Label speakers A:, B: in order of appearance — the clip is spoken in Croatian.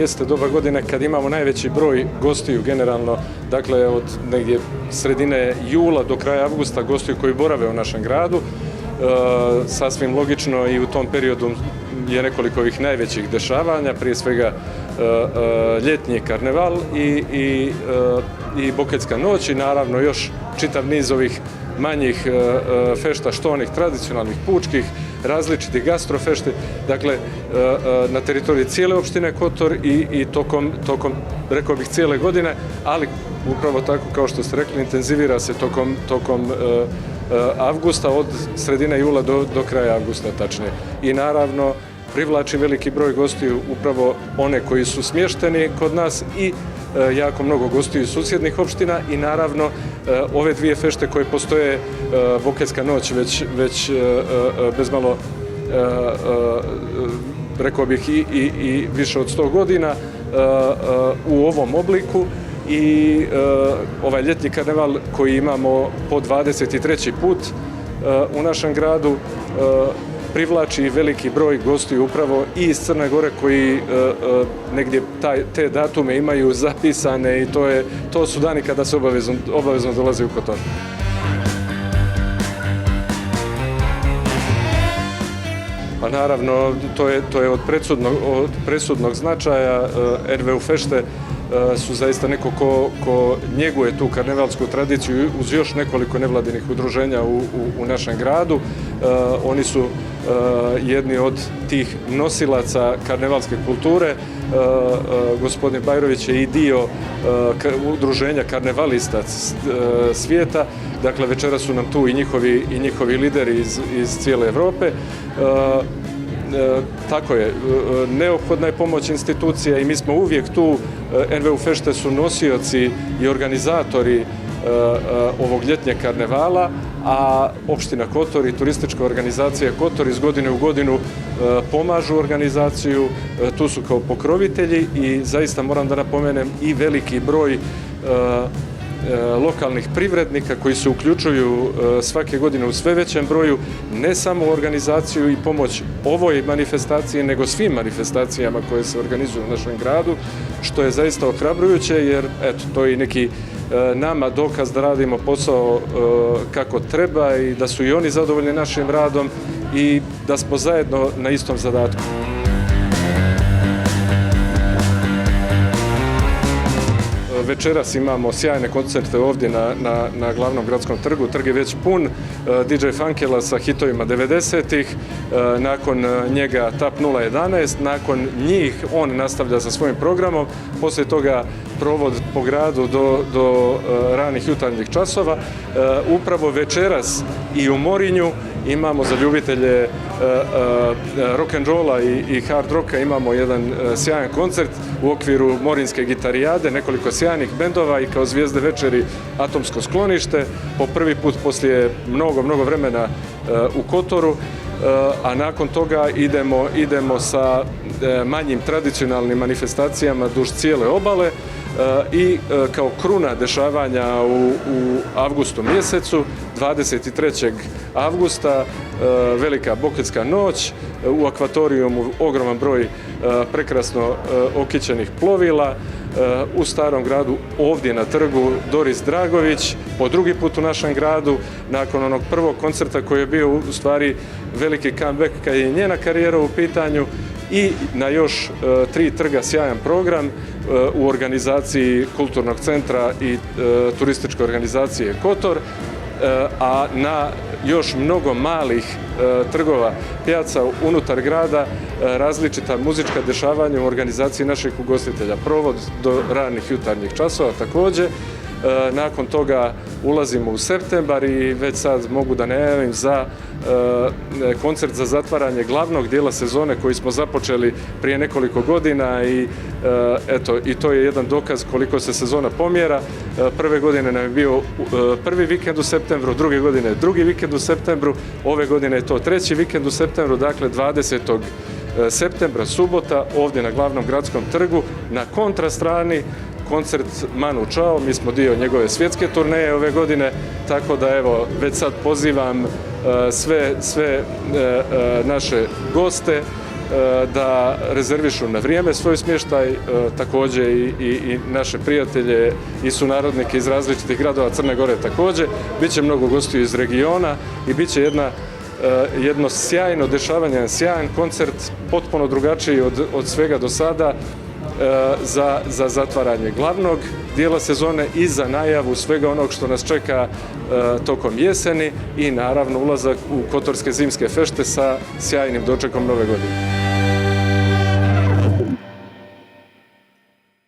A: jeste doba godine kad imamo najveći broj gostiju generalno, dakle od negdje sredine jula do kraja avgusta gostiju koji borave u našem gradu. Sasvim logično i u tom periodu je nekoliko ovih najvećih dešavanja, prije svega ljetni karneval i Bokeljska noć i naravno još čitav niz ovih manjih fešta, što onih tradicionalnih pučkih, različitih gastrofešti, dakle na teritoriji cijele opštine Kotor i tokom, rekao bih, cijele godine, ali upravo tako kao što ste rekli, intenzivira se tokom avgusta, od sredine jula do kraja avgusta tačnije. I naravno privlači veliki broj gostiju, upravo one koji su smješteni kod nas i jako mnogo gostiju iz susjednih opština i naravno ove dvije fešte koje postoje, Bokeljska noć već bezmalo, rekao bih, i više od 100 godina u ovom obliku i ovaj ljetni karneval koji imamo po 23. put u našem gradu privlači veliki broj gostiju upravo i iz Crne Gore koji negdje te datume imaju zapisane i to su dani kada se obavezno dolazi u Kotor. Pa naravno, to je od presudnog značaja. NVU fešte su zaista neko ko njeguje tu karnevalsku tradiciju uz još nekoliko nevladinih udruženja u našem gradu. Oni su jedni od tih nosilaca karnevalske kulture. Gospodin Bajrović je i dio udruženja karnevalista svijeta. Dakle, večera su nam tu i njihovi lideri iz cijele Evrope. Tako je, neophodna je pomoć institucija i mi smo uvijek tu. NVU fešte su nosioci i organizatori ovog ljetnjeg karnevala, a opština Kotor i turistička organizacija Kotor iz godine u godinu pomažu organizaciju, tu su kao pokrovitelji i zaista moram da napomenem i veliki broj lokalnih privrednika koji se uključuju svake godine u sve većem broju, ne samo u organizaciju i pomoć ovoj manifestaciji, nego svim manifestacijama koje se organizuju u našem gradu, što je zaista ohrabrujuće, jer eto, to je i neki nama dokaz da radimo posao kako treba i da su i oni zadovoljni našim radom i da smo zajedno na istom zadatku. Večeras imamo sjajne koncerte ovdje na glavnom gradskom trgu. Trg je već pun. DJ Funkela sa hitovima 90-ih, nakon njega TAP 011, nakon njih on nastavlja sa svojim programom, poslije toga provod po gradu do ranih jutarnjih časova. Upravo večeras i u Morinju imamo za ljubitelje rock'n'rolla i hard rocka imamo jedan sjajan koncert u okviru Morinske gitarijade, nekoliko sjajnih bendova i kao zvijezde večeri Atomsko sklonište, po prvi put poslije mnogo vremena u Kotoru, a nakon toga idemo sa manjim tradicionalnim manifestacijama duž cijele obale i kao kruna dešavanja u avgustu mjesecu, 23. avgusta, velika Bokeljska noć, u akvatorijumu ogroman broj prekrasno okićenih plovila, u Starom gradu ovdje na trgu Doris Dragović, po drugi put u našem gradu, nakon onog prvog koncerta koji je bio u stvari veliki comeback kad je njena karijera u pitanju, i na još 3 trga sjajan program u organizaciji Kulturnog centra i turističke organizacije Kotor, a na još mnogo malih trgova, pijaca unutar grada, različita muzička dešavanja u organizaciji naših ugostitelja. Provod do ranih jutarnjih časova također. Nakon toga ulazimo u septembar i već sad mogu da najavim za koncert za zatvaranje glavnog dijela sezone koji smo započeli prije nekoliko godina i eto, i to je jedan dokaz koliko se sezona pomjera. Prve godine nam je bio prvi vikend u septembru, druge godine drugi vikend u septembru, ove godine je to treći vikend u septembru, dakle 20. septembra, subota, ovdje na glavnom gradskom trgu, na kontrastrani koncert Manu Chao, mi smo dio njegove svjetske turneje ove godine, tako da evo, već sad pozivam sve naše goste da rezervišu na vrijeme svoj smještaj, također i naše prijatelje i sunarodnike iz različitih gradova Crne Gore također. Biće mnogo gostiju iz regiona i bit će jedno sjajno dešavanje, sjajan koncert, potpuno drugačiji od svega do sada, za zatvaranje glavnog dijela sezone i za najavu svega onog što nas čeka tokom jeseni i naravno ulazak u Kotorske zimske fešte sa sjajnim dočekom Nove godine.